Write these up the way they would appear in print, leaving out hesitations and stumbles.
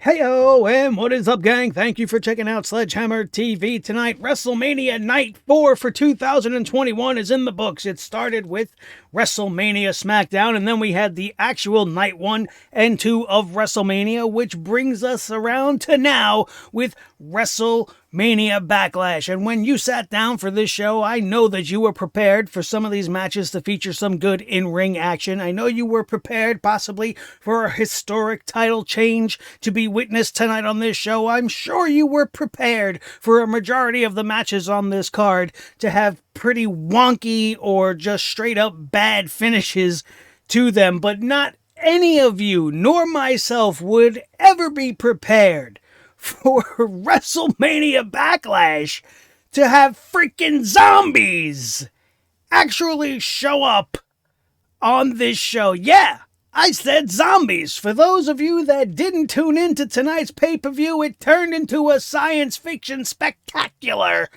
Heyo, and what is up, gang? Thank you for checking out Sledgehammer TV tonight. WrestleMania Night 4 for 2021 is in the books. It started with WrestleMania Smackdown, and then we had the actual Night 1 and 2 of WrestleMania, which brings us around to now with WrestleMania Backlash. And when you sat down for this show, I know that you were prepared for some of these matches to feature some good in-ring action. I know you were prepared possibly for a historic title change to be witnessed tonight on this show. I'm sure you were prepared for a majority of the matches on this card to have pretty wonky or just straight up bad finishes to them, but not any of you nor myself would ever be prepared for WrestleMania Backlash to have freaking zombies actually show up on this show. Yeah, I said zombies. For those of you that didn't tune into tonight's pay-per-view, it turned into a science fiction spectacular.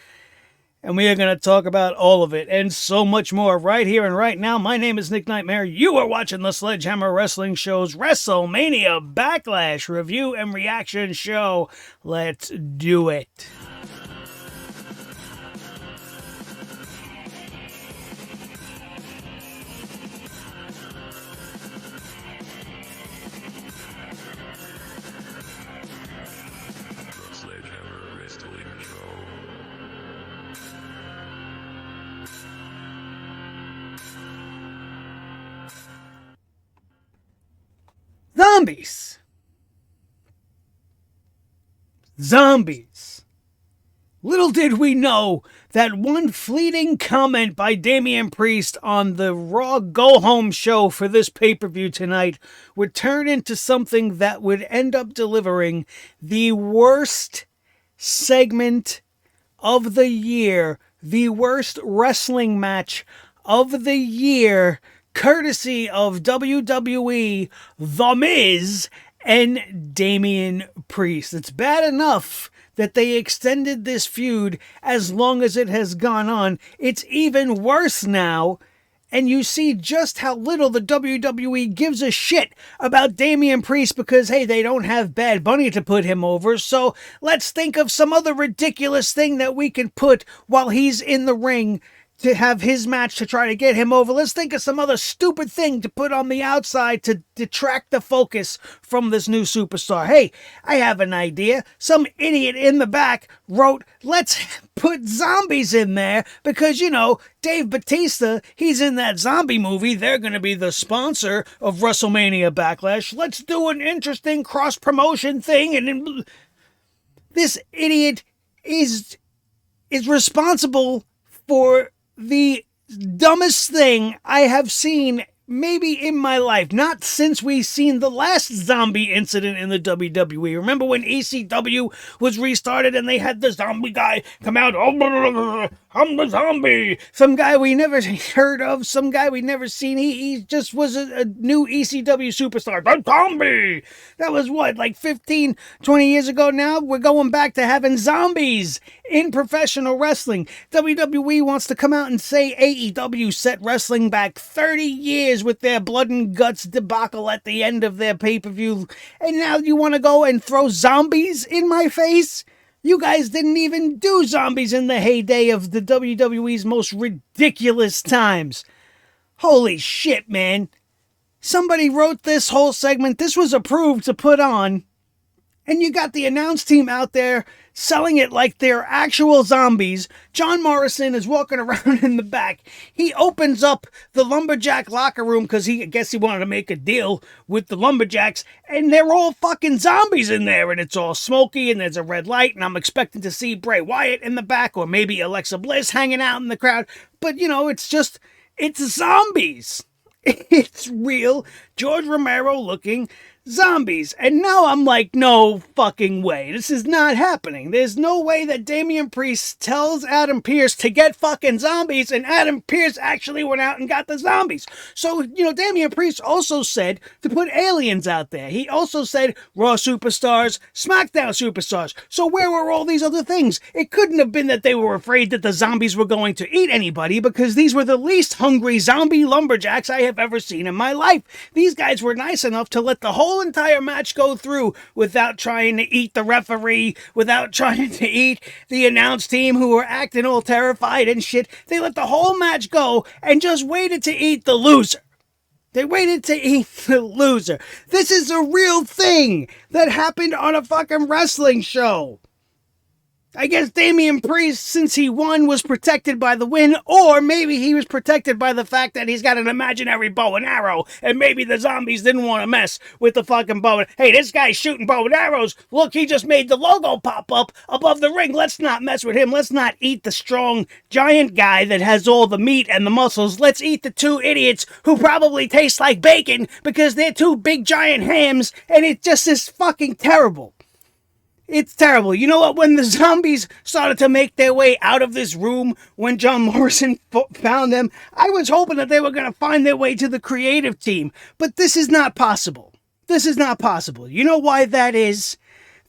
And we are going to talk about all of it and so much more right here and right now. My name is Nick Nightmare. You are watching the Sledgehammer Wrestling Show's WrestleMania Backlash review and reaction show. Let's do it. Zombies. Zombies. Little did we know that one fleeting comment by Damien Priest on the Raw Go Home show for this pay-per-view tonight would turn into something that would end up delivering the worst segment of the year, the worst wrestling match of the year, courtesy of WWE, The Miz, and Damien Priest. It's bad enough that they extended this feud as long as it has gone on. It's even worse now, and you see just how little the WWE gives a shit about Damien Priest because, hey, they don't have Bad Bunny to put him over, so let's think of some other ridiculous thing that we can put while he's in the ring to have his match to try to get him over. Let's think of some other stupid thing to put on the outside to detract the focus from this new superstar. Hey, I have an idea. Some idiot in the back wrote, let's put zombies in there because, you know, Dave Bautista, he's in that zombie movie. They're going to be the sponsor of WrestleMania Backlash. Let's do an interesting cross-promotion thing. And this idiot is responsible for the dumbest thing I have seen maybe in my life. Not since we've seen the last zombie incident in the WWE. Remember when ECW was restarted and they had the zombie guy come out, oh, I'm the zombie. Some guy we never heard of, some guy we never seen. He just was a new ECW superstar. The zombie! That was what, like 15, 20 years ago now? We're going back to having zombies in professional wrestling. WWE wants to come out and say AEW set wrestling back 30 years with their blood and guts debacle at the end of their pay-per-view. And now you want to go and throw zombies in my face? You guys didn't even do zombies in the heyday of the WWE's most ridiculous times. Holy shit, man. Somebody wrote this whole segment. This was approved to put on. And you got the announce team out there selling it like they're actual zombies. John Morrison is walking around in the back. He opens up the Lumberjack locker room because I guess he wanted to make a deal with the Lumberjacks. And they're all fucking zombies in there. And it's all smoky and there's a red light. And I'm expecting to see Bray Wyatt in the back or maybe Alexa Bliss hanging out in the crowd. But, you know, it's zombies. It's real George Romero looking zombies. And now I'm like, no fucking way. This is not happening. There's no way that Damien Priest tells Adam Pearce to get fucking zombies, and Adam Pearce actually went out and got the zombies. So, you know, Damien Priest also said to put aliens out there. He also said Raw superstars, Smackdown superstars. So where were all these other things? It couldn't have been that they were afraid that the zombies were going to eat anybody, because these were the least hungry zombie lumberjacks I have ever seen in my life. These guys were nice enough to let the whole whole entire match go through without trying to eat the referee, without trying to eat the announce team who were acting all terrified and shit. They let the whole match go and just waited to eat the loser. They waited to eat the loser. This is a real thing that happened on a fucking wrestling show. I guess Damien Priest, since he won, was protected by the win, or maybe he was protected by the fact that he's got an imaginary bow and arrow, and maybe the zombies didn't want to mess with the fucking bow. Hey, this guy's shooting bow and arrows. Look, he just made the logo pop up above the ring. Let's not mess with him. Let's not eat the strong giant guy that has all the meat and the muscles. Let's eat the two idiots who probably taste like bacon because they're two big giant hams, and it just is fucking terrible. It's terrible. You know what? When the zombies started to make their way out of this room, when John Morrison found them, I was hoping that they were going to find their way to the creative team. But this is not possible. This is not possible. You know why that is?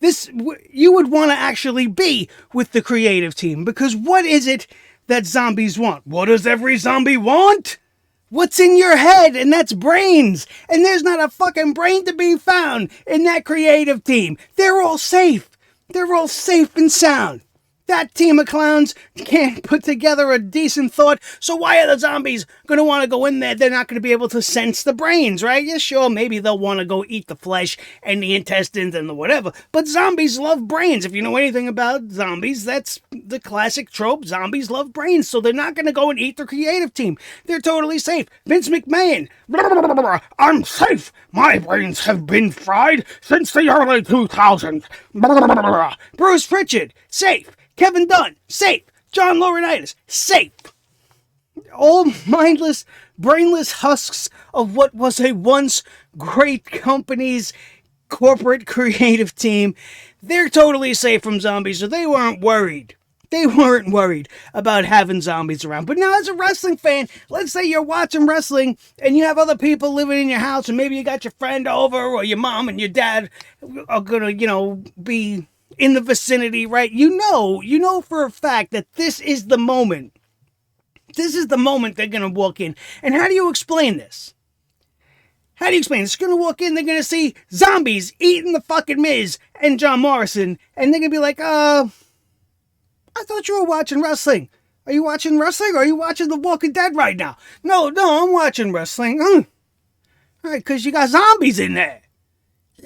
You would want to actually be with the creative team, because what is it that zombies want? What does every zombie want? What's in your head? And that's brains. And there's not a fucking brain to be found in that creative team. They're all safe. They're all safe and sound. That team of clowns can't put together a decent thought, so why are the zombies going to want to go in there? They're not going to be able to sense the brains, right? Yeah, sure, maybe they'll want to go eat the flesh and the intestines and the whatever, but zombies love brains. If you know anything about zombies, that's the classic trope. Zombies love brains, so they're not going to go and eat the creative team. They're totally safe. Vince McMahon, I'm safe. My brains have been fried since the early 2000s. Bruce Pritchard, safe. Kevin Dunn, safe. John Laurinaitis, safe. All mindless, brainless husks of what was a once great company's corporate creative team. They're totally safe from zombies, so they weren't worried. They weren't worried about having zombies around. But now as a wrestling fan, let's say you're watching wrestling and you have other people living in your house, and maybe you got your friend over, or your mom and your dad are going to, be in the vicinity, right? You know for a fact that this is the moment. This is the moment they're going to walk in. And how do you explain this? How do you explain this? They're going to walk in, they're going to see zombies eating the fucking Miz and John Morrison, and they're going to be like, I thought you were watching wrestling. Are you watching wrestling, or are you watching The Walking Dead right now? No, I'm watching wrestling. All right, because you got zombies in there.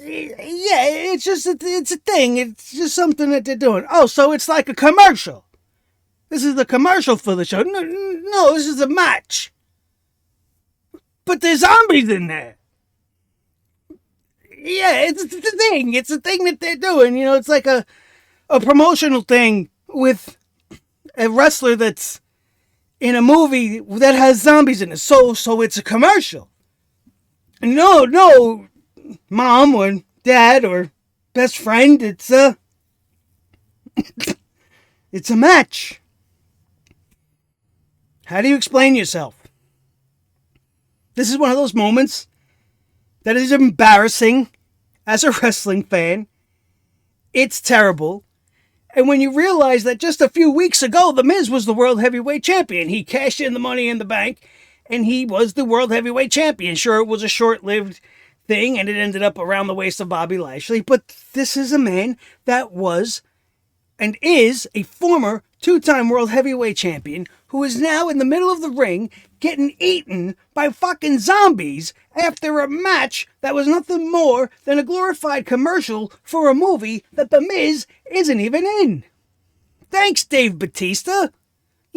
Yeah, it's a thing. It's just something that they're doing. Oh, so it's like a commercial. This is the commercial for the show. No, this is a match. But there's zombies in there. Yeah, it's the thing. It's a thing that they're doing. It's like a promotional thing with a wrestler that's in a movie that has zombies in it. So it's a commercial. No, mom or dad or best friend, it's a match. How do you explain yourself? This is one of those moments that is embarrassing as a wrestling fan. It's terrible. And when you realize that just a few weeks ago, The Miz was the World Heavyweight Champion. He cashed in the Money in the Bank, and he was the World Heavyweight Champion. Sure, it was a short-lived thing, and it ended up around the waist of Bobby Lashley, but this is a man that was and is a former two-time World Heavyweight Champion who is now in the middle of the ring getting eaten by fucking zombies after a match that was nothing more than a glorified commercial for a movie that The Miz isn't even in. Thanks, Dave Bautista.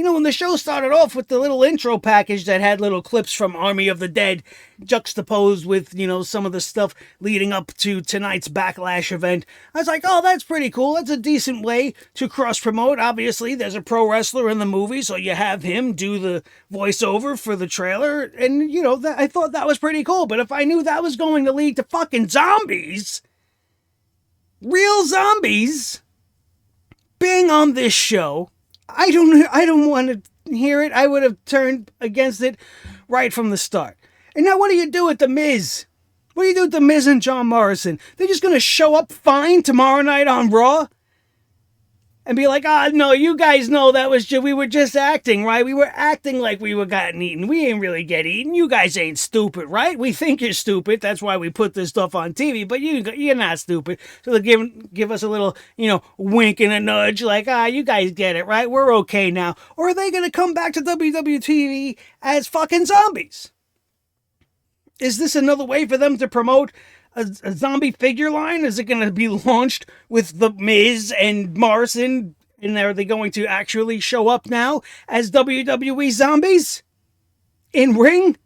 When the show started off with the little intro package that had little clips from Army of the Dead juxtaposed with, some of the stuff leading up to tonight's Backlash event, I was like, oh, that's pretty cool. That's a decent way to cross-promote. Obviously, there's a pro wrestler in the movie, so you have him do the voiceover for the trailer, and, I thought that was pretty cool. But if I knew that was going to lead to fucking zombies, real zombies, being on this show, I don't want to hear it. I would have turned against it right from the start. And now what do you do with The Miz? What do you do with The Miz and John Morrison? They're just going to show up fine tomorrow night on Raw? and be like, "Ah, no, you guys know that was we were just acting, right? We were acting like we were gotten eaten. We ain't really get eaten. You guys ain't stupid, right? We think you're stupid. That's why we put this stuff on TV, but you're not stupid." So they give us a little, wink and a nudge, like, you guys get it, right? We're okay now. Or are they going to come back to WWE as fucking zombies? Is this another way for them to promote a zombie figure line? Is it going to be launched with the Miz and Morrison? And are they going to actually show up now as WWE zombies in ring?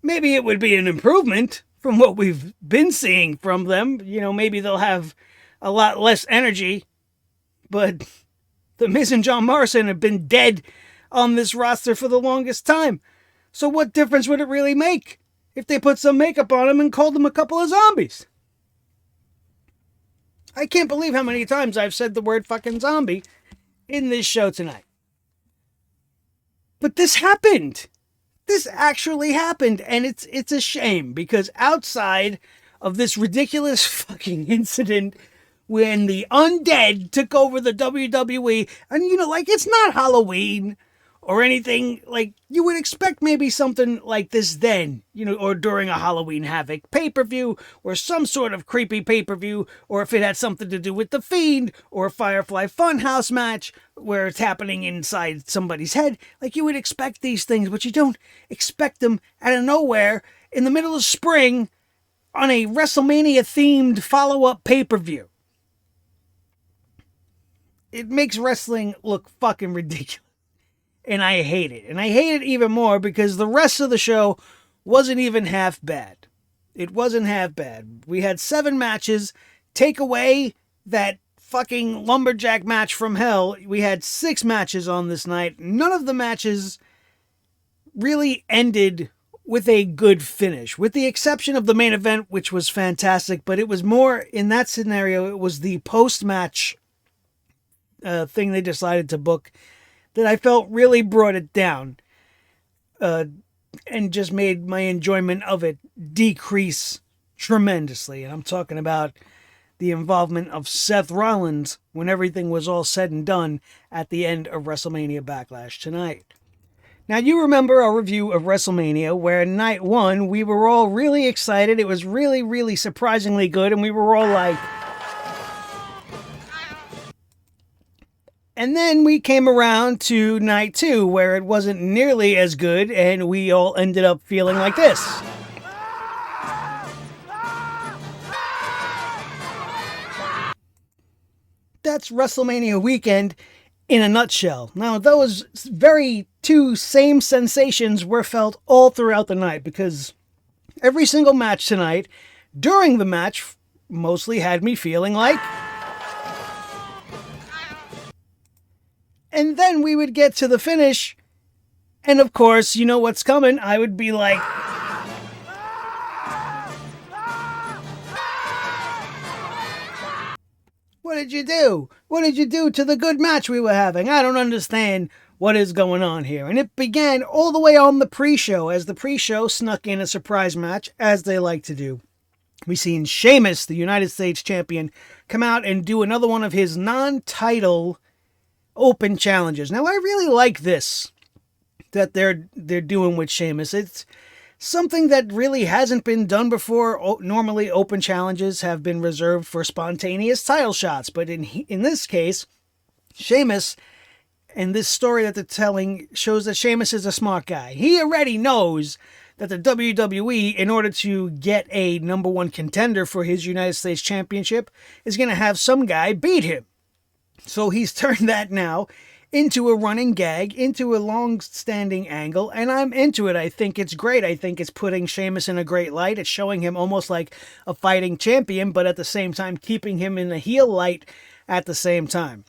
Maybe it would be an improvement from what we've been seeing from them. Maybe they'll have a lot less energy. But the Miz and John Morrison have been dead on this roster for the longest time. So what difference would it really make if they put some makeup on them and called them a couple of zombies? I can't believe how many times I've said the word fucking zombie in this show tonight. But this happened. This actually happened, and it's a shame, because outside of this ridiculous fucking incident when the undead took over the WWE, and it's not Halloween or anything, like, you would expect maybe something like this then, or during a Halloween Havoc pay-per-view, or some sort of creepy pay-per-view, or if it had something to do with The Fiend, or a Firefly Funhouse match, where it's happening inside somebody's head. Like, you would expect these things, but you don't expect them out of nowhere in the middle of spring on a WrestleMania-themed follow-up pay-per-view. It makes wrestling look fucking ridiculous. And I hate it. And I hate it even more because the rest of the show wasn't even half bad. It wasn't half bad. We had 7 matches. Take away that fucking Lumberjack match from hell. We had 6 matches on this night. None of the matches really ended with a good finish, with the exception of the main event, which was fantastic. But it was more, in that scenario, it was the post-match thing they decided to book that I felt really brought it down and just made my enjoyment of it decrease tremendously. And I'm talking about the involvement of Seth Rollins when everything was all said and done at the end of WrestleMania Backlash tonight. Now, you remember our review of WrestleMania where night 1 we were all really excited. It was really, really surprisingly good, and we were all like... And then we came around to night 2, where it wasn't nearly as good, and we all ended up feeling like this. That's WrestleMania weekend in a nutshell. Now, those very 2 same sensations were felt all throughout the night, because every single match tonight, during the match, mostly had me feeling like... And then we would get to the finish, and of course, you know what's coming. I would be like... What did you do? What did you do to the good match we were having? I don't understand what is going on here. And it began all the way on the pre-show, as the pre-show snuck in a surprise match, as they like to do. We seen Sheamus, the United States champion, come out and do another one of his non-title open challenges. Now, I really like this that they're doing with Sheamus. It's something that really hasn't been done before. Normally, open challenges have been reserved for spontaneous title shots, but in this case, Sheamus, and this story that they're telling shows that Sheamus is a smart guy. He already knows that the WWE, in order to get a number 1 contender for his United States Championship, is going to have some guy beat him. So he's turned that now into a running gag, into a long-standing angle, and I'm into it. I think it's great. I think it's putting Sheamus in a great light. It's showing him almost like a fighting champion, but at the same time keeping him in a heel light at the same time.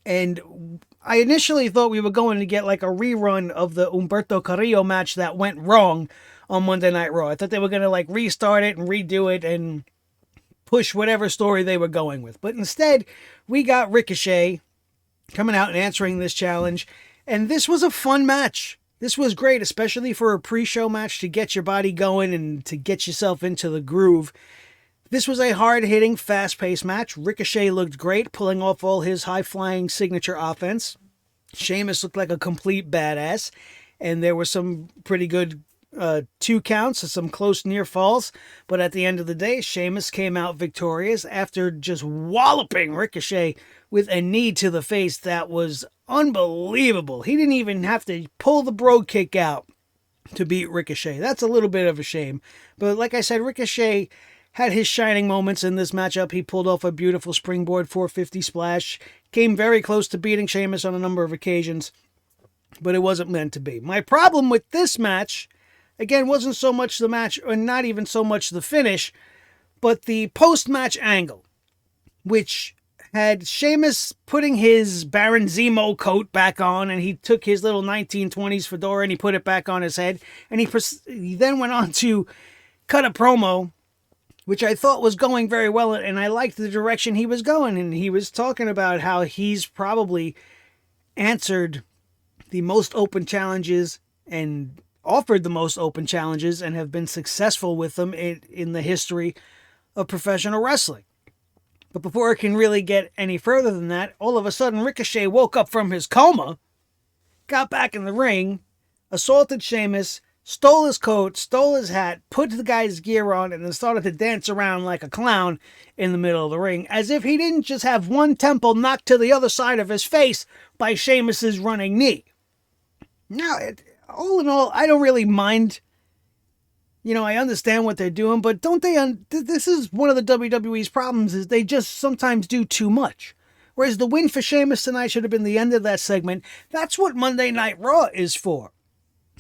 And I initially thought we were going to get like a rerun of the Humberto Carrillo match that went wrong on Monday Night Raw. I thought they were going to like restart it and redo it and push whatever story they were going with. But instead, we got Ricochet coming out and answering this challenge. And this was a fun match. This was great, especially for a pre-show match, to get your body going and to get yourself into the groove. This was a hard-hitting, fast-paced match. Ricochet looked great, pulling off all his high-flying signature offense. Sheamus looked like a complete badass, and there were some pretty good 2 counts and some close near falls. But at the end of the day, Sheamus came out victorious after just walloping Ricochet with a knee to the face that was unbelievable. He didn't even have to pull the brogue kick out to beat Ricochet. That's a little bit of a shame. But like I said, Ricochet had his shining moments in this matchup. He pulled off a beautiful springboard 450 splash, came very close to beating Sheamus on a number of occasions, but it wasn't meant to be. My problem with this match, again, wasn't so much the match, or not even so much the finish, but the post-match angle, which had Sheamus putting his Baron Zemo coat back on, and he took his little 1920s fedora and he put it back on his head, and he then went on to cut a promo, which I thought was going very well, and I liked the direction he was going, and he was talking about how he's probably answered the most open challenges and offered the most open challenges and have been successful with them in the history of professional wrestling. But before it can really get any further than that, all of a sudden Ricochet woke up from his coma, got back in the ring, assaulted Sheamus, stole his coat, stole his hat, put the guy's gear on, and then started to dance around like a clown in the middle of the ring, as if he didn't just have one temple knocked to the other side of his face by Sheamus's running knee. Now, all in all, I don't really mind. I understand what they're doing, but don't they? This is one of the WWE's problems, is they just sometimes do too much. Whereas the win for Sheamus tonight should have been the end of that segment. That's what Monday Night Raw is for.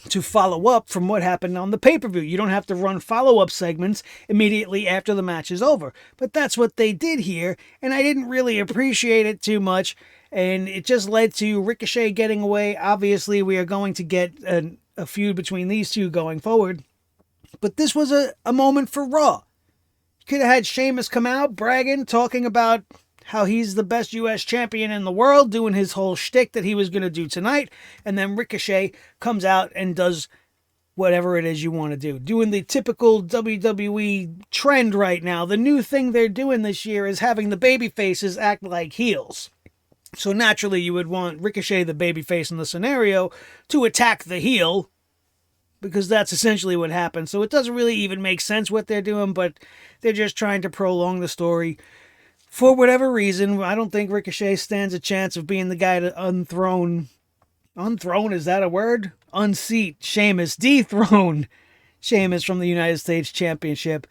To follow up from what happened on the pay-per-view. You don't have to run follow-up segments immediately after the match is over. But that's what they did here, and I didn't really appreciate it too much, and it just led to Ricochet getting away. Obviously, we are going to get a feud between these two going forward. But this was a moment for Raw. You could have had Sheamus come out bragging, talking about how he's the best U.S. champion in the world, doing his whole shtick that he was going to do tonight, and then Ricochet comes out and does whatever it is you want to do. Doing the typical WWE trend right now. The new thing they're doing this year is having the babyfaces act like heels. So naturally you would want Ricochet, the babyface in the scenario, to attack the heel, because that's essentially what happened. So it doesn't really even make sense what they're doing, but they're just trying to prolong the story. For whatever reason, I don't think Ricochet stands a chance of being the guy to unthrone, is that a word? Unseat Sheamus, dethrone Sheamus from the United States Championship.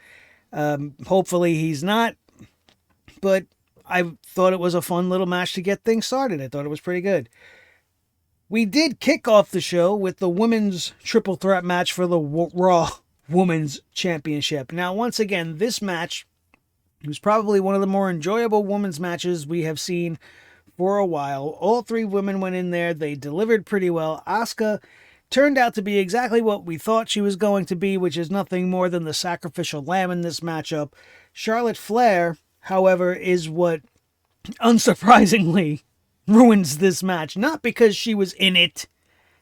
Hopefully he's not, but I thought it was a fun little match to get things started. I thought it was pretty good. We did kick off the show with the women's triple threat match for the Raw Women's Championship. Now, once again, this match was probably one of the more enjoyable women's matches we have seen for a while. All 3 women went in there. They delivered pretty well. Asuka turned out to be exactly what we thought she was going to be, which is nothing more than the sacrificial lamb in this matchup. Charlotte Flair, however, is what, unsurprisingly, ruins this match. Not because she was in it,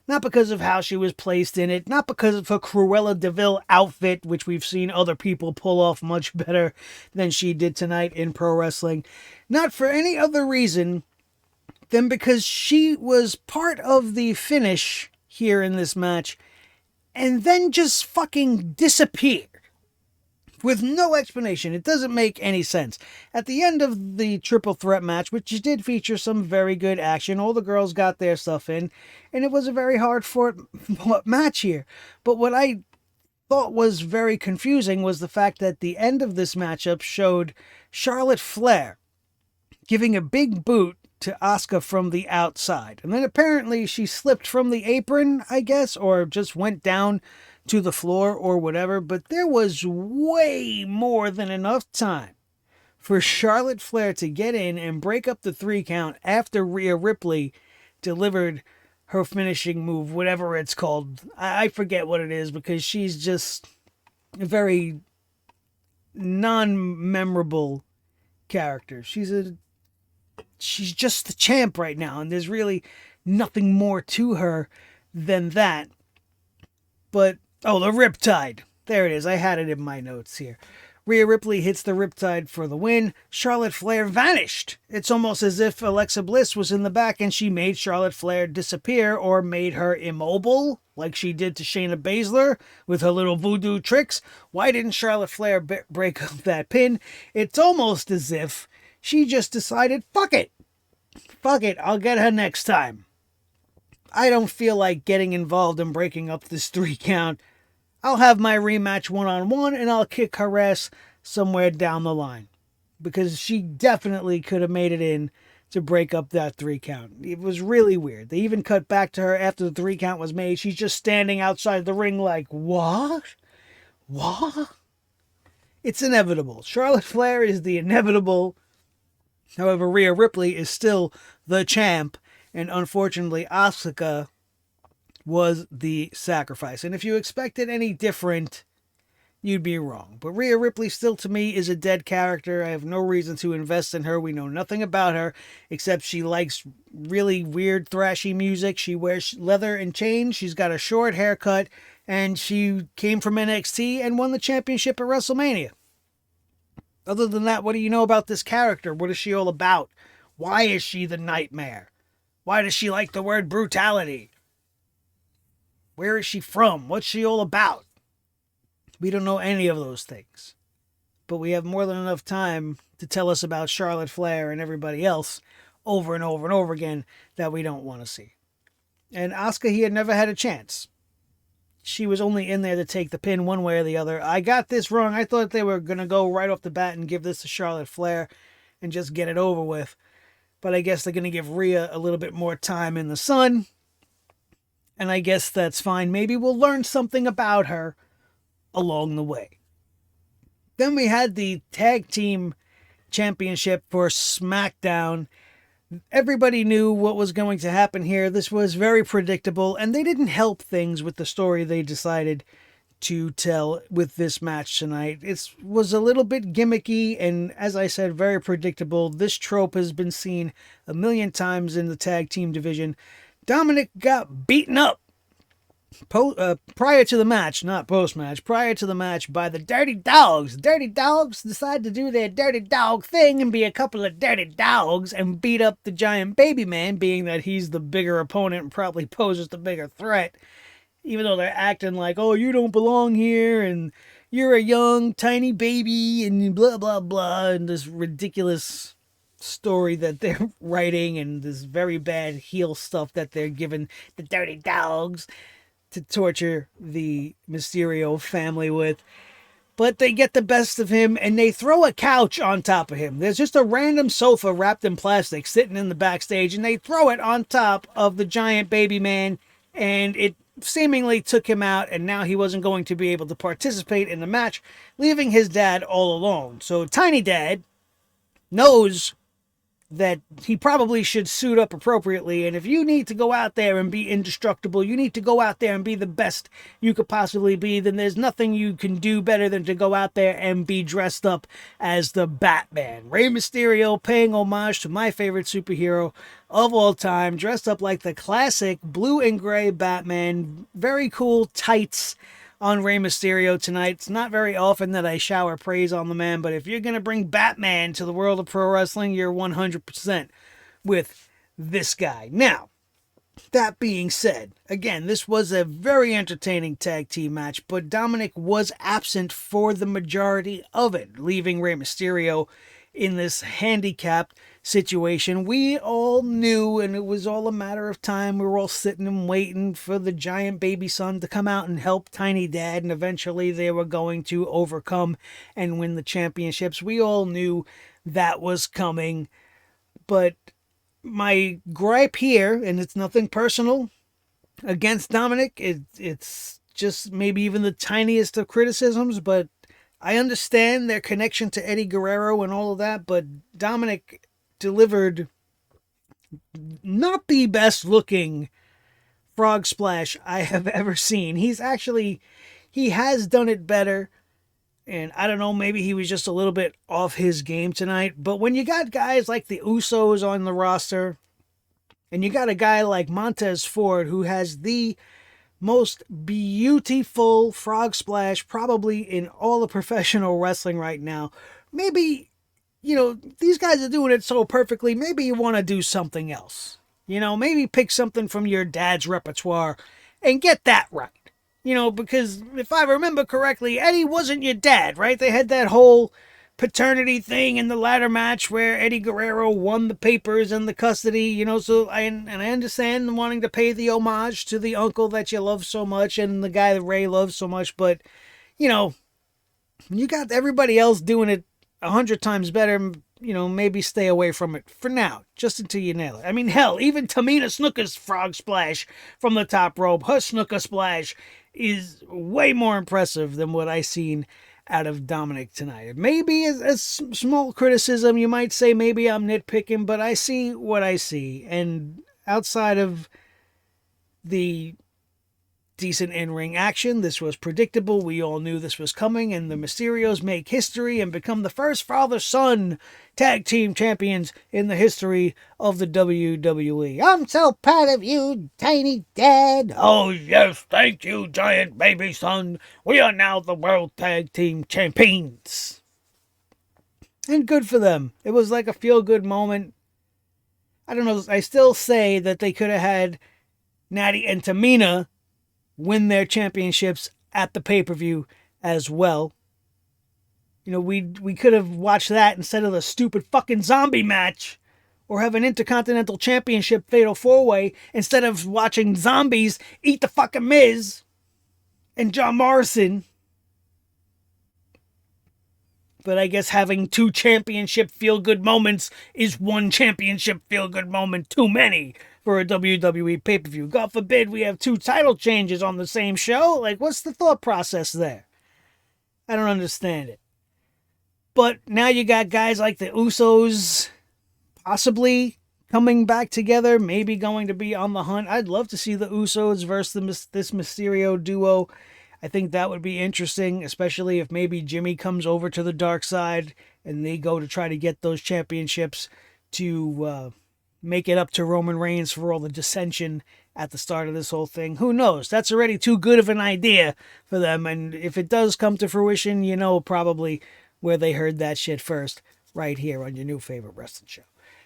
not because of how she was placed in it, not because of her Cruella de Vil outfit, which we've seen other people pull off much better than she did tonight in pro wrestling. Not for any other reason than because she was part of the finish here in this match and then just fucking disappeared with no explanation. It doesn't make any sense. At the end of the triple threat match, which did feature some very good action, all the girls got their stuff in, and it was a very hard-fought match here. But what I thought was very confusing was the fact that the end of this matchup showed Charlotte Flair giving a big boot to Asuka from the outside. And then apparently she slipped from the apron, I guess, or just went down to the floor or whatever, but there was way more than enough time for Charlotte Flair to get in and break up the 3 count after Rhea Ripley delivered her finishing move, whatever it's called. I forget what it is, because she's just a very non-memorable character. She's just the champ right now, and there's really nothing more to her than that. But the Riptide. There it is. I had it in my notes here. Rhea Ripley hits the Riptide for the win. Charlotte Flair vanished. It's almost as if Alexa Bliss was in the back and she made Charlotte Flair disappear or made her immobile, like she did to Shayna Baszler with her little voodoo tricks. Why didn't Charlotte Flair break up that pin? It's almost as if she just decided, fuck it. Fuck it, I'll get her next time. I don't feel like getting involved in breaking up this 3 count. I'll have my rematch one-on-one and I'll kick her ass somewhere down the line. Because she definitely could have made it in to break up that 3 count. It was really weird. They even cut back to her after the 3 count was made. She's just standing outside the ring like, what? What? It's inevitable. Charlotte Flair is the inevitable. However, Rhea Ripley is still the champ. And unfortunately, Asuka was the sacrifice. And if you expected any different, you'd be wrong. But Rhea Ripley still, to me, is a dead character. I have no reason to invest in her. We know nothing about her, except she likes really weird, thrashy music. She wears leather and chains. She's got a short haircut. And she came from NXT and won the championship at WrestleMania. Other than that, what do you know about this character? What is she all about? Why is she the Nightmare? Why does she like the word brutality? Where is she from? What's she all about? We don't know any of those things. But we have more than enough time to tell us about Charlotte Flair and everybody else over and over and over again that we don't want to see. And Asuka, he had never had a chance. She was only in there to take the pin one way or the other. I got this wrong. I thought they were going to go right off the bat and give this to Charlotte Flair and just get it over with. But I guess they're going to give Rhea a little bit more time in the sun. And I guess that's fine. Maybe we'll learn something about her along the way. Then we had the tag team championship for Smackdown. Everybody knew what was going to happen here. This was very predictable, and they didn't help things with the story they decided to tell with this match tonight. It was a little bit gimmicky, and as I said, very predictable. This trope has been seen a million times in the tag team division. Dominic got beaten up prior to the match, not post-match, prior to the match by the Dirty Dogs. Dirty Dogs decided to do their dirty dog thing and be a couple of dirty dogs and beat up the Giant Baby Man, being that he's the bigger opponent and probably poses the bigger threat. Even though they're acting like, oh, you don't belong here, and you're a young, tiny baby, and blah, blah, blah, and this ridiculous story that they're writing, and this very bad heel stuff that they're giving the Dirty Dogs to torture the Mysterio family with. But they get the best of him, and they throw a couch on top of him. There's just a random sofa wrapped in plastic sitting in the backstage, and they throw it on top of the Giant Baby Man, and it seemingly took him out, and now he wasn't going to be able to participate in the match, leaving his dad all alone. So Tiny Dad knows that he probably should suit up appropriately, and if you need to go out there and be indestructible, you need to go out there and be the best you could possibly be, then there's nothing you can do better than to go out there and be dressed up as the Batman. Rey Mysterio paying homage to my favorite superhero of all time, dressed up like the classic blue and gray Batman. Very cool tights on Rey Mysterio tonight. It's not very often that I shower praise on the man, but if you're going to bring Batman to the world of pro wrestling, you're 100% with this guy. Now, that being said, again, this was a very entertaining tag team match, but Dominic was absent for the majority of it, leaving Rey Mysterio in this handicapped situation. We all knew, and it was all a matter of time. We were all sitting and waiting for the Giant Baby Son to come out and help Tiny Dad, and eventually they were going to overcome and win the championships. We all knew that was coming, but my gripe here, and it's nothing personal against Dominic, it's just maybe even the tiniest of criticisms, but I understand their connection to Eddie Guerrero and all of that, but Dominic delivered not the best looking frog splash I have ever seen. He has done it better, and I don't know, maybe he was just a little bit off his game tonight, but when you got guys like the Usos on the roster, and you got a guy like Montez Ford who has the most beautiful frog splash probably in all of professional wrestling right now. Maybe, these guys are doing it so perfectly, maybe you want to do something else. Maybe pick something from your dad's repertoire and get that right. Because if I remember correctly, Eddie wasn't your dad, right? They had that whole paternity thing in the ladder match where Eddie Guerrero won the papers and the custody, so I understand wanting to pay the homage to the uncle that you love so much and the guy that Ray loves so much, but, when you got everybody else doing it 100 times better, maybe stay away from it for now, just until you nail it. I mean, hell, even Tamina Snuka's frog splash from the top rope, her Snuka splash is way more impressive than what I seen out of Dominic tonight. Maybe a small criticism, you might say maybe I'm nitpicking, but I see what I see. And outside of the decent in-ring action, this was predictable. We all knew this was coming, and the Mysterios make history and become the first father-son tag team champions in the history of the WWE. I'm so proud of you, tiny dad. Oh yes, thank you, giant baby son. We are now the world tag team champions. And good for them. It was like a feel-good moment. I don't know, I still say that they could have had Natty and Tamina win their championships at the pay-per-view as well. We could have watched that instead of the stupid fucking zombie match, or have an Intercontinental Championship Fatal 4-Way instead of watching zombies eat the fucking Miz and John Morrison. But I guess having 2 championship feel-good moments is 1 championship feel-good moment too many for a WWE pay-per-view. God forbid we have 2 title changes on the same show. Like, what's the thought process there? I don't understand it. But now you got guys like the Usos possibly coming back together, maybe going to be on the hunt. I'd love to see the Usos versus this Mysterio duo. I think that would be interesting, especially if maybe Jimmy comes over to the dark side and they go to try to get those championships to make it up to Roman Reigns for all the dissension at the start of this whole thing. Who knows? That's already too good of an idea for them. And if it does come to fruition, probably where they heard that shit first, right here on your new favorite wrestling show.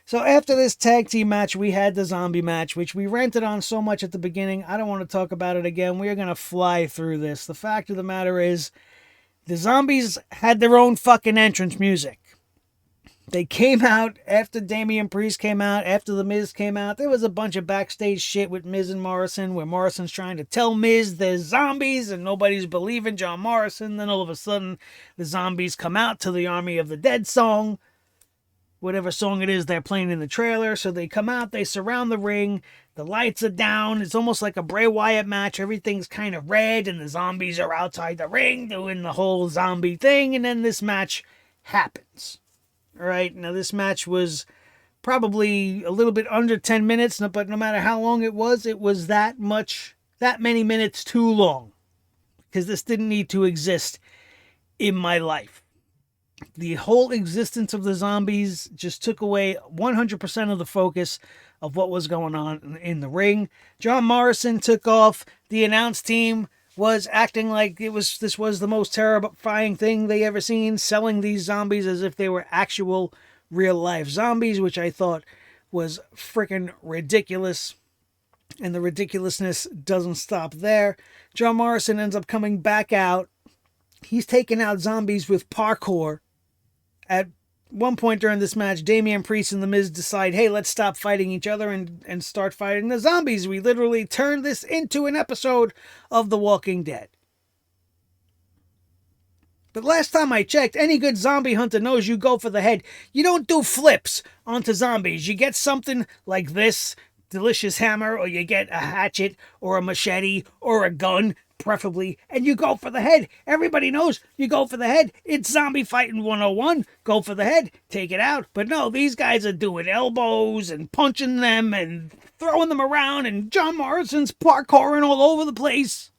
So after this tag team match, we had the zombie match, which we ranted on so much at the beginning. I don't want to talk about it again. We are going to fly through this. The fact of the matter is, the zombies had their own fucking entrance music. They came out after Damien Priest came out, after The Miz came out. There was a bunch of backstage shit with Miz and Morrison, where Morrison's trying to tell Miz there's zombies and nobody's believing John Morrison. Then all of a sudden, the zombies come out to the Army of the Dead song, whatever song it is they're playing in the trailer. So they come out, they surround the ring, the lights are down. It's almost like a Bray Wyatt match. Everything's kind of red, and the zombies are outside the ring doing the whole zombie thing. And then this match happens. All right, now this match was probably a little bit under 10 minutes, but no matter how long it was that many minutes too long, because this didn't need to exist in my life. The whole existence of the zombies just took away 100% of the focus of what was going on in the ring. John Morrison took off. The announce team was acting like this was the most terrifying thing they ever seen, selling these zombies as if they were actual real-life zombies, which I thought was freaking ridiculous. And the ridiculousness doesn't stop there. John Morrison ends up coming back out. He's taking out zombies with parkour. At one point during this match, Damien Priest and The Miz decide, hey, let's stop fighting each other and start fighting the zombies. We literally turned this into an episode of The Walking Dead. But last time I checked, any good zombie hunter knows you go for the head. You don't do flips onto zombies. You get something like this delicious hammer, or you get a hatchet or a machete or a gun, preferably, and you go for the head. Everybody knows you go for the head. It's zombie fighting 101. Go for the head, take it out. But no, these guys are doing elbows and punching them and throwing them around, and John Morrison's parkouring all over the place.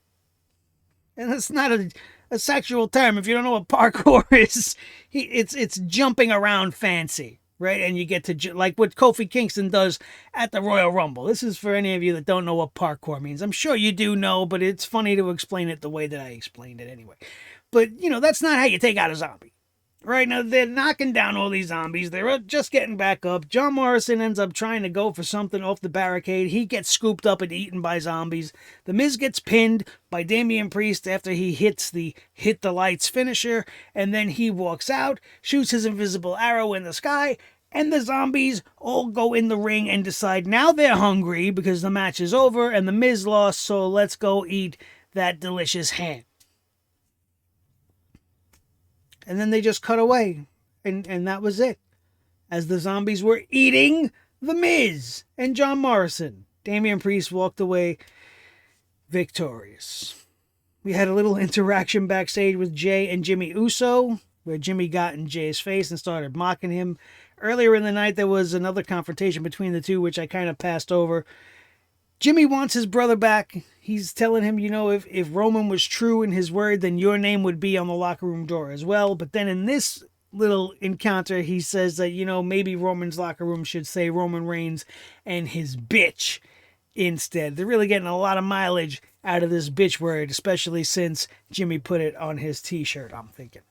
And that's not a sexual term. If you don't know what parkour is, it's jumping around fancy. right? And you get to, like what Kofi Kingston does at the Royal Rumble. This is for any of you that don't know what parkour means. I'm sure you do know, but it's funny to explain it the way that I explained it anyway. But, that's not how you take out a zombie. Right now, they're knocking down all these zombies. They're just getting back up. John Morrison ends up trying to go for something off the barricade. He gets scooped up and eaten by zombies. The Miz gets pinned by Damien Priest after he hits the hit the lights finisher. And then he walks out, shoots his invisible arrow in the sky. And the zombies all go in the ring and decide now they're hungry because the match is over and the Miz lost. So let's go eat that delicious ham. And then they just cut away. And that was it. As the zombies were eating The Miz and John Morrison. Damien Priest walked away victorious. We had a little interaction backstage with Jay and Jimmy Uso, where Jimmy got in Jay's face and started mocking him. Earlier in the night, there was another confrontation between the two, which I kind of passed over. Jimmy wants his brother back. He's telling him, if Roman was true in his word, then your name would be on the locker room door as well. But then in this little encounter, he says that, maybe Roman's locker room should say Roman Reigns and his bitch instead. They're really getting a lot of mileage out of this bitch word, especially since Jimmy put it on his t-shirt, I'm thinking.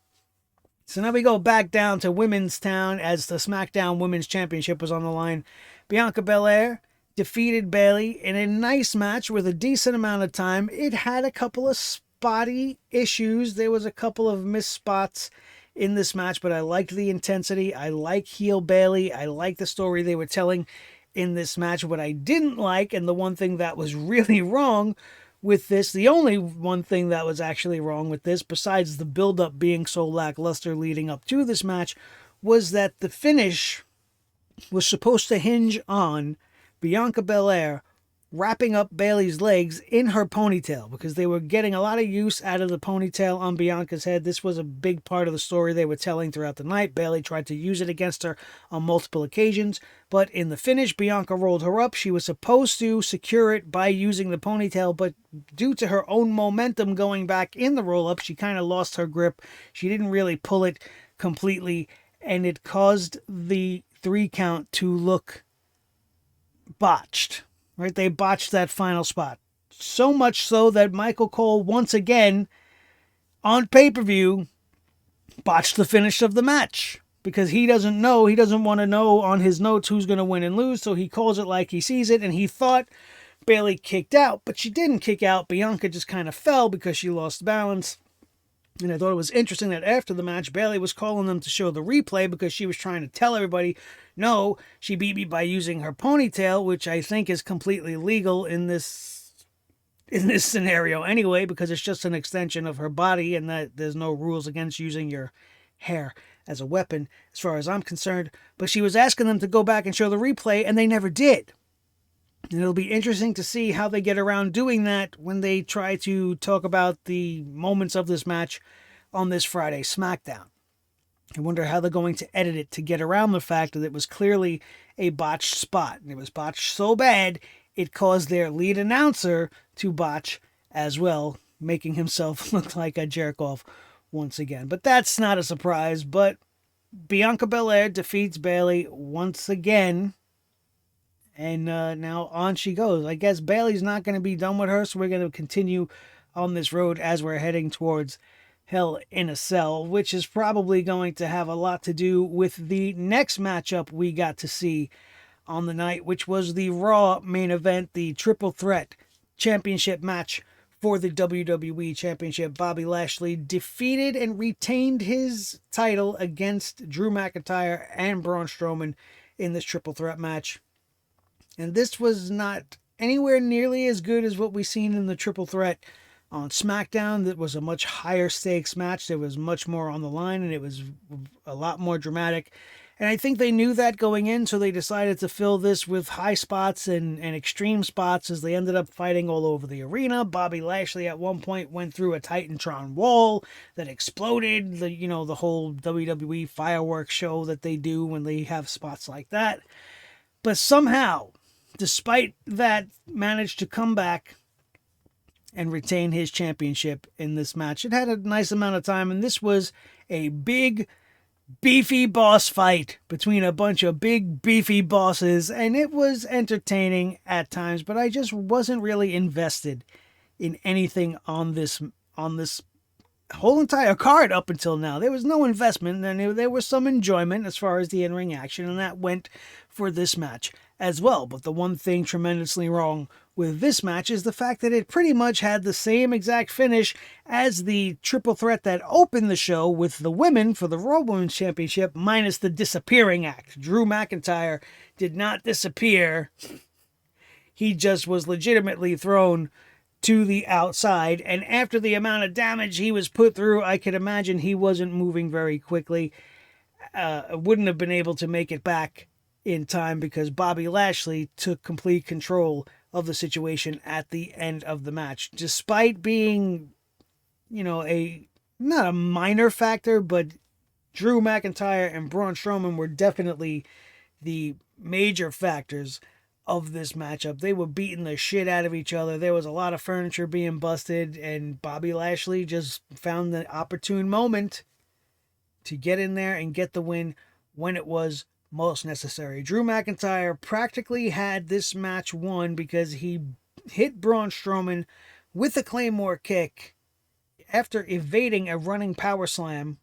So now we go back down to Women's Town as the SmackDown Women's Championship was on the line. Bianca Belair defeated Bayley in a nice match with a decent amount of time. It had a couple of spotty issues. There was a couple of missed spots in this match, but I liked the intensity. I like heel Bayley. I like the story they were telling in this match. What I didn't like, and the one thing that was really wrong with this, the only one thing that was actually wrong with this, besides the build-up being so lackluster leading up to this match, was that the finish was supposed to hinge on Bianca Belair wrapping up Bayley's legs in her ponytail because they were getting a lot of use out of the ponytail on Bianca's head. This was a big part of the story they were telling throughout the night. Bayley tried to use it against her on multiple occasions, but in the finish, Bianca rolled her up. She was supposed to secure it by using the ponytail, but due to her own momentum going back in the roll-up, she kind of lost her grip. She didn't really pull it completely, and it caused the 3 count to look botched, right? They botched that final spot. So much so that Michael Cole, once again, on pay-per-view, botched the finish of the match. Because he doesn't want to know on his notes who's going to win and lose, so he calls it like he sees it, and he thought Bayley kicked out, but she didn't kick out. Bianca just kind of fell because she lost balance. And I thought it was interesting that after the match, Bayley was calling them to show the replay because she was trying to tell everybody, no, she beat me by using her ponytail, which I think is completely legal in this scenario anyway, because it's just an extension of her body and that there's no rules against using your hair as a weapon as far as I'm concerned. But she was asking them to go back and show the replay, and they never did. And it'll be interesting to see how they get around doing that when they try to talk about the moments of this match on this Friday SmackDown. I wonder how they're going to edit it to get around the fact that it was clearly a botched spot. And it was botched so bad, it caused their lead announcer to botch as well, making himself look like a jerk-off once again. But that's not a surprise. But Bianca Belair defeats Bayley once again. And now on she goes. I guess Bayley's not going to be done with her, so we're going to continue on this road as we're heading towards Hell in a Cell, which is probably going to have a lot to do with the next matchup we got to see on the night, which was the Raw main event, the Triple Threat Championship match for the WWE Championship. Bobby Lashley defeated and retained his title against Drew McIntyre and Braun Strowman in this Triple Threat match. And this was not anywhere nearly as good as what we've seen in the Triple Threat on SmackDown. That was a much higher stakes match. There was much more on the line, and it was a lot more dramatic. And I think they knew that going in, so they decided to fill this with high spots and extreme spots as they ended up fighting all over the arena. Bobby Lashley at one point went through a Titantron wall that exploded. The whole WWE fireworks show that they do when they have spots like that. But somehow, despite that, managed to come back and retain his championship in this match. It had a nice amount of time, and this was a big beefy boss fight between a bunch of big beefy bosses, and it was entertaining at times, but I just wasn't really invested in anything on this whole entire card up until now. There was no investment, and there was some enjoyment as far as the in-ring action, and that went for this match as well. But the one thing tremendously wrong with this match is the fact that it pretty much had the same exact finish as the triple threat that opened the show with the women for the Raw Women's Championship, minus the disappearing act. Drew McIntyre did not disappear. He just was legitimately thrown to the outside, and after the amount of damage he was put through, I could imagine he wasn't moving very quickly. Wouldn't have been able to make it back in time because Bobby Lashley took complete control of the situation at the end of the match. Despite being, not a minor factor, but Drew McIntyre and Braun Strowman were definitely the major factors of this matchup. They were beating the shit out of each other. There was a lot of furniture being busted, and Bobby Lashley just found the opportune moment to get in there and get the win when it was most necessary. Drew McIntyre practically had this match won because he hit Braun Strowman with a Claymore kick after evading a running power slam,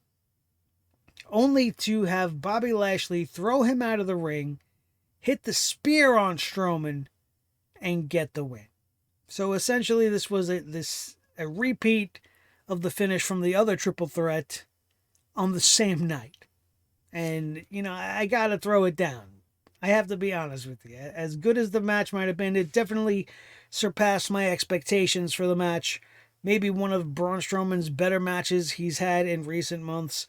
only to have Bobby Lashley throw him out of the ring, hit the spear on Strowman, and get the win. So essentially this was a repeat of the finish from the other triple threat on the same night. And, I got to throw it down. I have to be honest with you. As good as the match might have been, it definitely surpassed my expectations for the match. Maybe one of Braun Strowman's better matches he's had in recent months.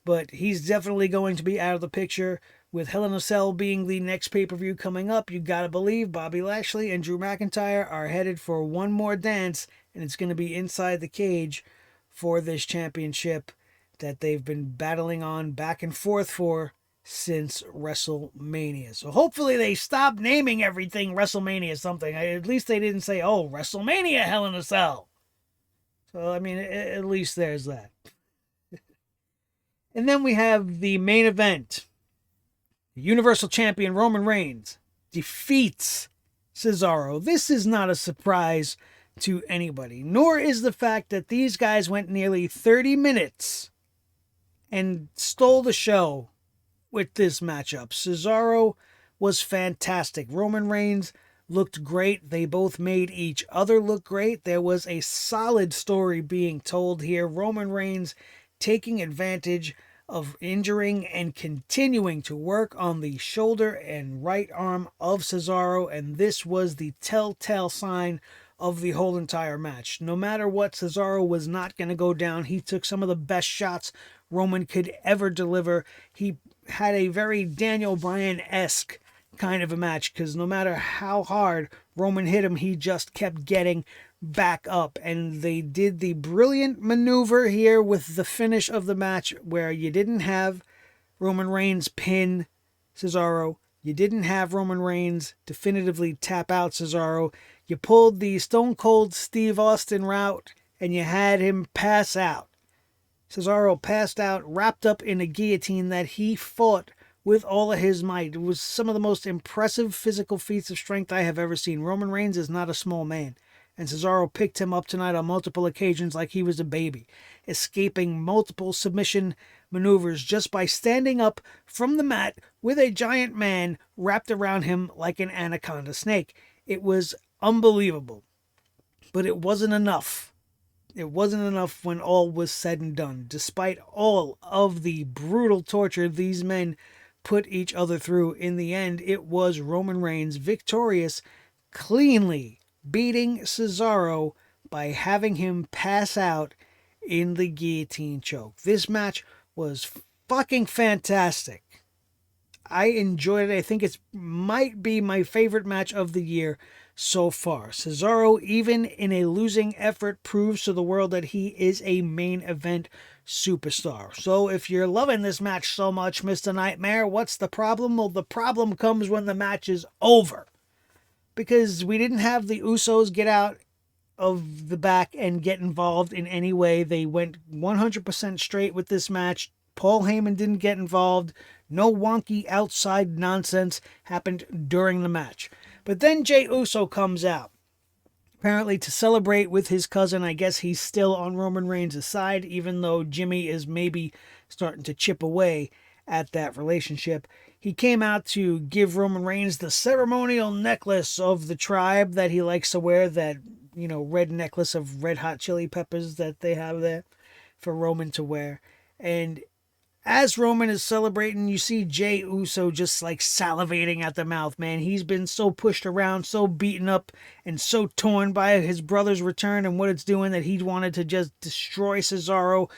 But he's definitely going to be out of the picture. With Hell in a Cell being the next pay-per-view coming up, you got to believe Bobby Lashley and Drew McIntyre are headed for one more dance, and it's going to be inside the cage for this championship that they've been battling on back and forth for since WrestleMania. So hopefully they stop naming everything WrestleMania something. At least they didn't say, WrestleMania Hell in a Cell. So, at least there's that. And then we have the main event. The Universal Champion Roman Reigns defeats Cesaro. This is not a surprise to anybody, nor is the fact that these guys went nearly 30 minutes and stole the show with this matchup. Cesaro was fantastic. Roman Reigns looked great. They both made each other look great. There was a solid story being told here. Roman Reigns taking advantage of injuring and continuing to work on the shoulder and right arm of Cesaro, and this was the telltale sign of the whole entire match. No matter what, Cesaro was not going to go down. He took some of the best shots Roman could ever deliver. He had a very Daniel Bryan-esque kind of a match, because no matter how hard Roman hit him, he just kept getting back up. And they did the brilliant maneuver here with the finish of the match, where you didn't have Roman Reigns pin Cesaro. You didn't have Roman Reigns definitively tap out Cesaro. You pulled the Stone Cold Steve Austin route, and you had him pass out. Cesaro passed out, wrapped up in a guillotine that he fought with all of his might. It was some of the most impressive physical feats of strength I have ever seen. Roman Reigns is not a small man, and Cesaro picked him up tonight on multiple occasions like he was a baby, escaping multiple submission maneuvers just by standing up from the mat with a giant man wrapped around him like an anaconda snake. It was unbelievable, but it wasn't enough. It wasn't enough when all was said and done. Despite all of the brutal torture these men put each other through, in the end, it was Roman Reigns victorious, cleanly beating Cesaro by having him pass out in the guillotine choke. This match was fucking fantastic. I enjoyed it. I think it might be my favorite match of the year so far. Cesaro, even in a losing effort, proves to the world that he is a main event superstar. So if you're loving this match so much, Mr. Nightmare, what's the problem? Well, the problem comes when the match is over. Because we didn't have the Usos get out of the back and get involved in any way. They went 100% straight with this match, Paul Heyman didn't get involved. No wonky outside nonsense happened during the match. But then Jey Uso comes out, apparently to celebrate with his cousin. I guess he's still on Roman Reigns' side, even though Jimmy is maybe starting to chip away at that relationship. He came out to give Roman Reigns the ceremonial necklace of the tribe that he likes to wear, that, red necklace of red hot chili peppers that they have there for Roman to wear. And as Roman is celebrating, you see Jey Uso just like salivating at the mouth, man. He's been so pushed around, so beaten up, and so torn by his brother's return and what it's doing that he wanted to just destroy Cesaro.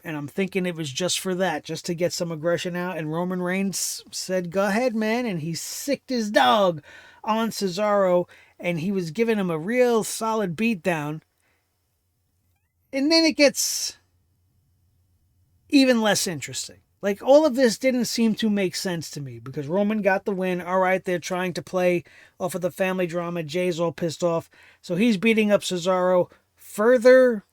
And I'm thinking it was just for that, just to get some aggression out. And Roman Reigns said, go ahead, man. And he sicked his dog on Cesaro, and he was giving him a real solid beatdown. And then it gets even less interesting. Like, all of this didn't seem to make sense to me, because Roman got the win. All right, they're trying to play off of the family drama. Jay's all pissed off. So he's beating up Cesaro. Further,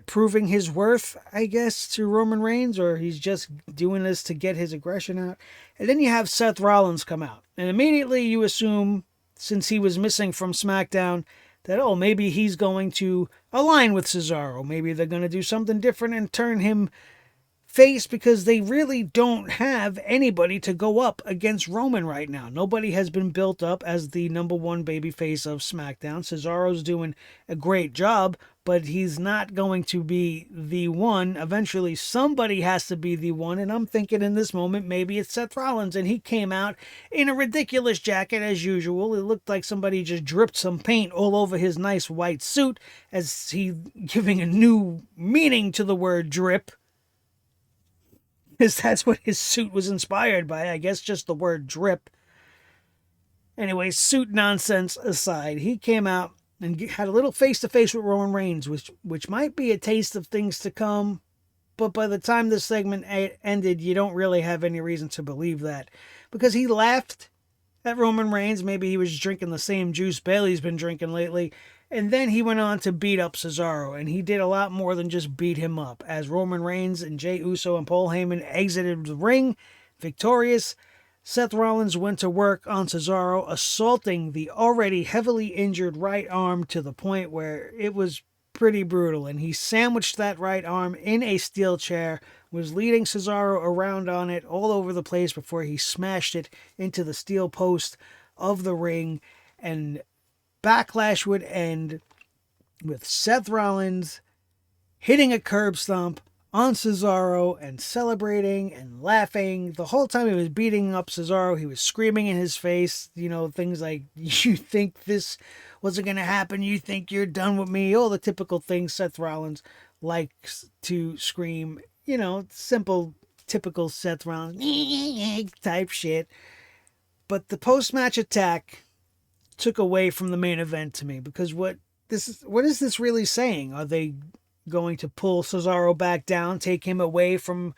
proving his worth, I guess, to Roman Reigns, or he's just doing this to get his aggression out. And then you have Seth Rollins come out. And immediately you assume, since he was missing from SmackDown, that, maybe he's going to align with Cesaro. Maybe they're going to do something different and turn him face, because they really don't have anybody to go up against Roman right now. Nobody has been built up as the number one babyface of SmackDown. Cesaro's doing a great job, but he's not going to be the one. Eventually, somebody has to be the one, and I'm thinking in this moment, maybe it's Seth Rollins, and he came out in a ridiculous jacket as usual. It looked like somebody just dripped some paint all over his nice white suit, as he giving a new meaning to the word drip, because that's what his suit was inspired by. I guess just the word drip. Anyway, suit nonsense aside, he came out and had a little face-to-face with Roman Reigns, which might be a taste of things to come. But by the time this segment ended, you don't really have any reason to believe that, because he laughed at Roman Reigns. Maybe he was drinking the same juice Bailey's been drinking lately. And then he went on to beat up Cesaro, and he did a lot more than just beat him up. As Roman Reigns and Jey Uso and Paul Heyman exited the ring victorious, Seth Rollins went to work on Cesaro, assaulting the already heavily injured right arm to the point where it was pretty brutal. And he sandwiched that right arm in a steel chair, was leading Cesaro around on it all over the place before he smashed it into the steel post of the ring. And Backlash would end with Seth Rollins hitting a curb stomp on Cesaro and celebrating and laughing. The whole time he was beating up Cesaro, he was screaming in his face, things like, you think this wasn't going to happen? You think you're done with me? All the typical things Seth Rollins likes to scream, simple, typical Seth Rollins type shit. But the post-match attack took away from the main event to me, because what is this really saying? Are they going to pull Cesaro back down, take him away from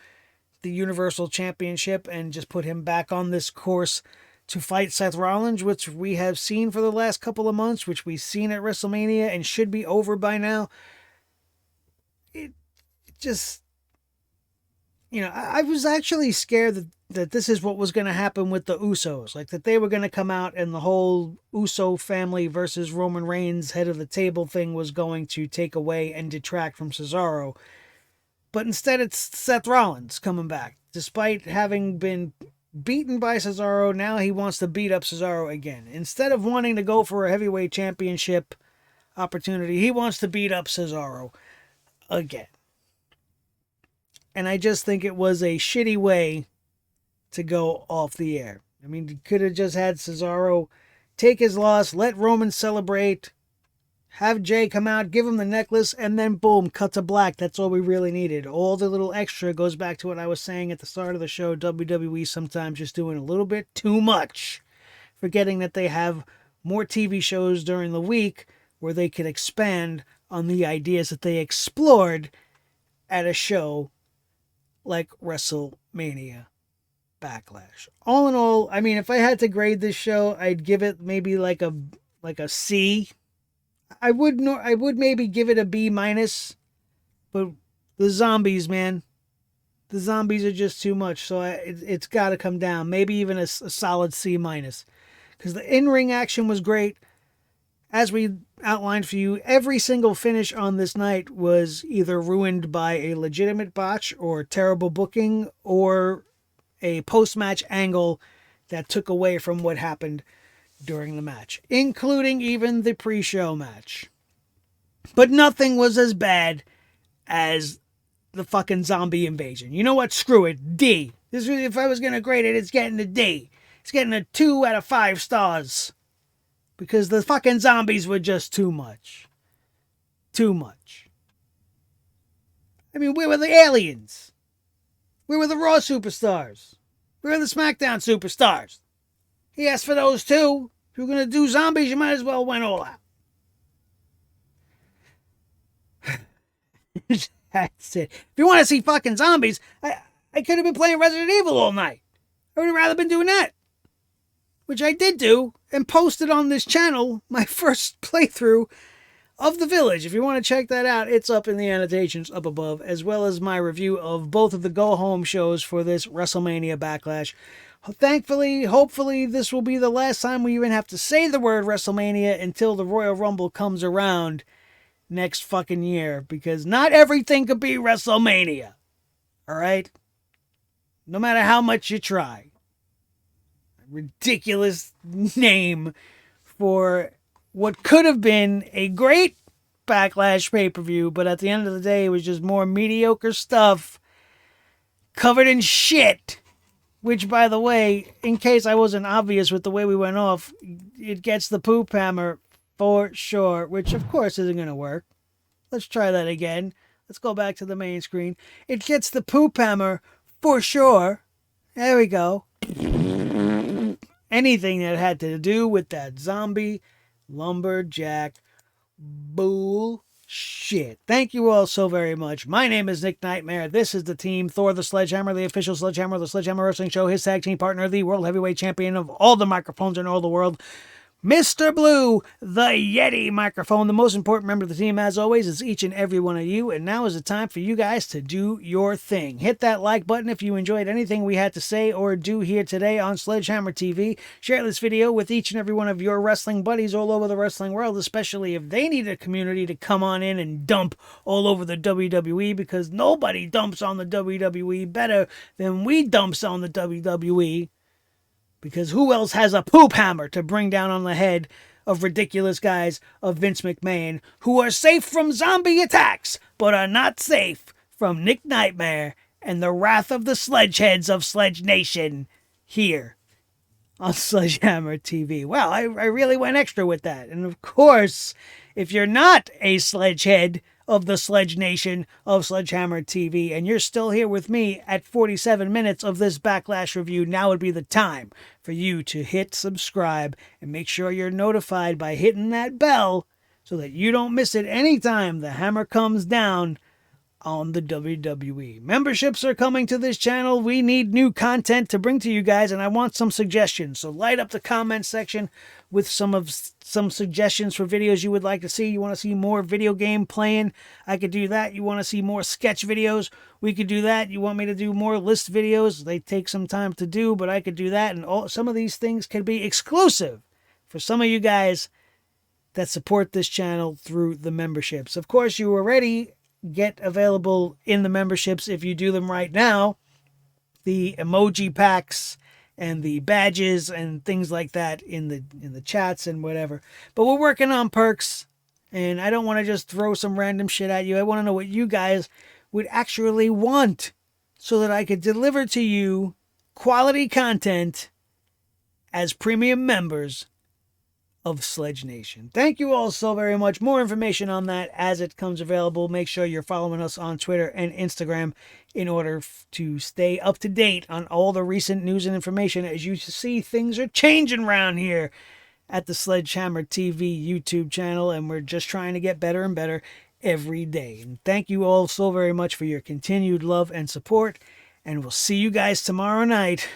the Universal Championship, and just put him back on this course to fight Seth Rollins, which we have seen for the last couple of months, which we've seen at WrestleMania and should be over by now? It just, I was actually scared that this is what was going to happen with the Usos, like that they were going to come out and the whole Uso family versus Roman Reigns head of the table thing was going to take away and detract from Cesaro. But instead it's Seth Rollins coming back. Despite having been beaten by Cesaro, now he wants to beat up Cesaro again. Instead of wanting to go for a heavyweight championship opportunity, he wants to beat up Cesaro again. And I just think it was a shitty way to go off the air. I mean, you could have just had Cesaro take his loss, let Roman celebrate, have Jay come out, give him the necklace, and then boom, cut to black. That's all we really needed. All the little extra goes back to what I was saying at the start of the show. WWE sometimes just doing a little bit too much, forgetting that they have more TV shows during the week where they could expand on the ideas that they explored at a show like WrestleMania Backlash. All in all, I mean, if I had to grade this show, I'd give it maybe like a C. I would maybe give it a B minus, but the zombies, man, The zombies are just too much, so it's got to come down. Maybe even a solid C minus. Because the in-ring action was great. As we outlined for you, every single finish on this night was either ruined by a legitimate botch or terrible booking or a post-match angle that took away from what happened during the match, including even the pre-show match. But nothing was as bad as the fucking zombie invasion. You know what? Screw it. D. If I was going to grade it, it's getting a D. It's getting a 2 out of 5 stars. Because the fucking zombies were just too much. Too much. I mean, where were the aliens? Where were the Raw superstars? Where are the Smackdown superstars? He asked for those too. If you're going to do zombies, you might as well went all out. That's it. If you want to see fucking zombies, I could have been playing Resident Evil all night. I would have rather been doing that. Which I did do, and posted on this channel my first playthrough of The Village. If you want to check that out, it's up in the annotations up above, as well as my review of both of the go-home shows for this WrestleMania Backlash. Thankfully, hopefully, this will be the last time we even have to say the word WrestleMania until the Royal Rumble comes around next fucking year, because not everything could be WrestleMania. Alright? No matter how much you try. Ridiculous name for what could have been a great Backlash pay-per-view, but at the end of the day, it was just more mediocre stuff covered in shit. Which, by the way, in case I wasn't obvious with the way we went off, it gets the poop hammer for sure, which of course isn't going to work. Let's try that again. Let's go back to the main screen. It gets the poop hammer for sure. There we go. Anything that had to do with that zombie lumberjack bullshit. Thank you all so very much. My name is Nick Nightmare. This is the team Thor the Sledgehammer, the official Sledgehammer, the Sledgehammer Wrestling Show, his tag team partner, the World Heavyweight Champion of all the microphones in all the world, Mr. Blue, the Yeti microphone. The most important member of the team, as always, is each and every one of you. And now is the time for you guys to do your thing. Hit that like button if you enjoyed anything we had to say or do here today on Sledgehammer TV. Share this video with each and every one of your wrestling buddies all over the wrestling world, especially if they need a community to come on in and dump all over the WWE, because nobody dumps on the WWE better than we dumps on the WWE. Because who else has a poop hammer to bring down on the head of ridiculous guys of Vince McMahon who are safe from zombie attacks, but are not safe from Nick Nightmare and the wrath of the sledgeheads of Sledge Nation here on Sledgehammer TV. Wow, I really went extra with that. And of course, if you're not a sledgehead of the Sledge Nation of Sledgehammer TV, and you're still here with me at 47 minutes of this Backlash review, now would be the time for you to hit subscribe and make sure you're notified by hitting that bell so that you don't miss it anytime the hammer comes down on the WWE. Memberships are coming to this channel. We need new content to bring to you guys, and I want some suggestions. So light up the comment section with some suggestions for videos you would like to see. You want to see more video game playing? I could do that. You want to see more sketch videos? We could do that. You want me to do more list videos? They take some time to do, but I could do that. And some of these things can be exclusive for some of you guys that support this channel through the memberships. Of course, you already get available in the memberships, if you do them right now, the emoji packs and the badges and things like that in the chats and whatever. But we're working on perks, and I don't want to just throw some random shit at you. I want to know what you guys would actually want so that I could deliver to you quality content as premium members of Sledge Nation. Thank you all so very much. More information on that as it comes available. Make sure you're following us on Twitter and Instagram in order to stay up to date on all the recent news and information. As you see, things are changing around here at the Sledgehammer TV YouTube channel, and we're just trying to get better and better every day. And thank you all so very much for your continued love and support, and we'll see you guys tomorrow night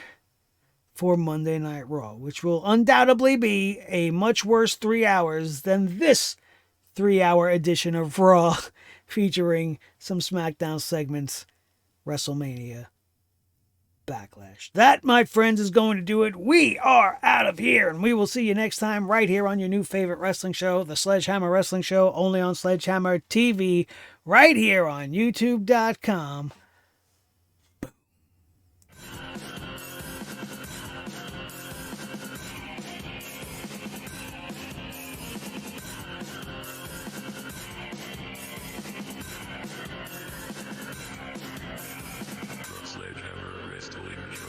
for Monday Night Raw, which will undoubtedly be a much worse 3 hours than this 3-hour edition of Raw, featuring some Smackdown segments WrestleMania Backlash. That, my friends, is going to do it. We are out of here, and we will see you next time right here on your new favorite wrestling show, the Sledgehammer Wrestling Show, only on Sledgehammer TV, right here on YouTube.com. Sledgehammer Wrestling Show.